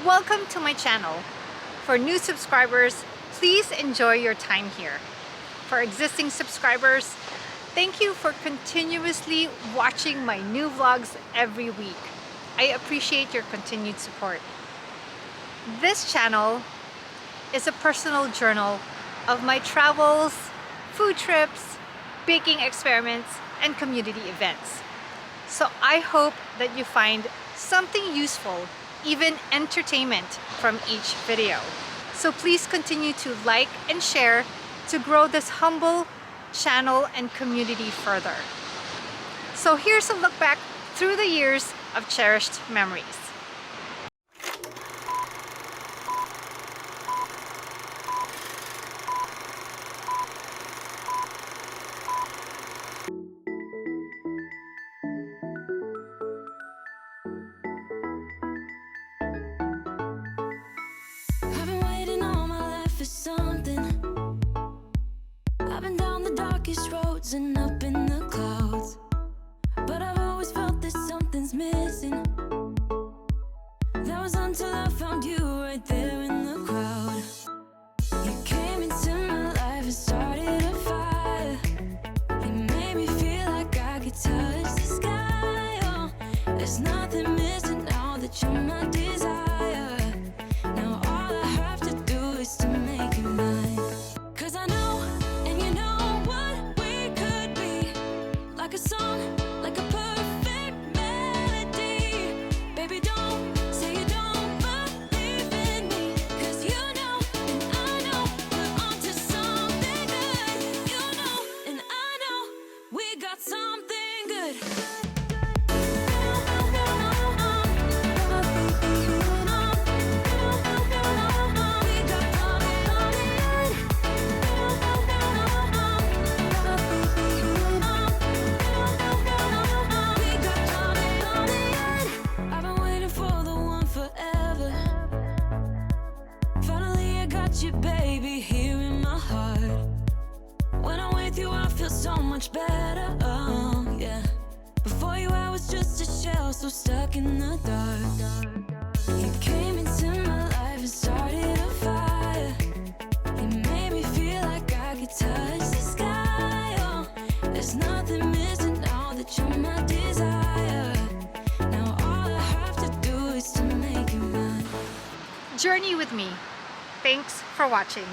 Welcome to my channel. For new subscribers, please enjoy your time here. For existing subscribers, thank you for continuously watching my new vlogs every week. I appreciate your continued support. This channel is a personal journal of my travels, food trips, baking experiments, and community events. So I hope that you find something useful, even entertainment, from each video. So please continue to like and share to grow this humble channel and community further. So here's a look back through the years of cherished memories. I've been waiting all my life for something. I've been down the darkest roads and up in the clouds, but I've always felt that something's missing. That was until I found you right there in the crowd. You came into my life and started a fire. You made me feel like I could touch the sky. Oh, there's nothing missing now that you're my desire. Now all I have to do is to make you mine. 'Cause I know, and you know what we could be. Like a song, like a perfect melody. Baby, don't say you don't believe in me. 'Cause you know, and I know, we're onto something good. You know, and I know, we got something good. I've been waiting for the one forever. Finally I got you, baby, here in my heart. When I'm with you I feel so much better, oh yeah. Before you I was just a shell, so stuck in the dark. You came into my life and started a fire. You made me feel like I could touch the sky. Oh, there's nothing missing now that you're my desire. Now all I have to do is to make you mine. Journey with me. Thanks for watching.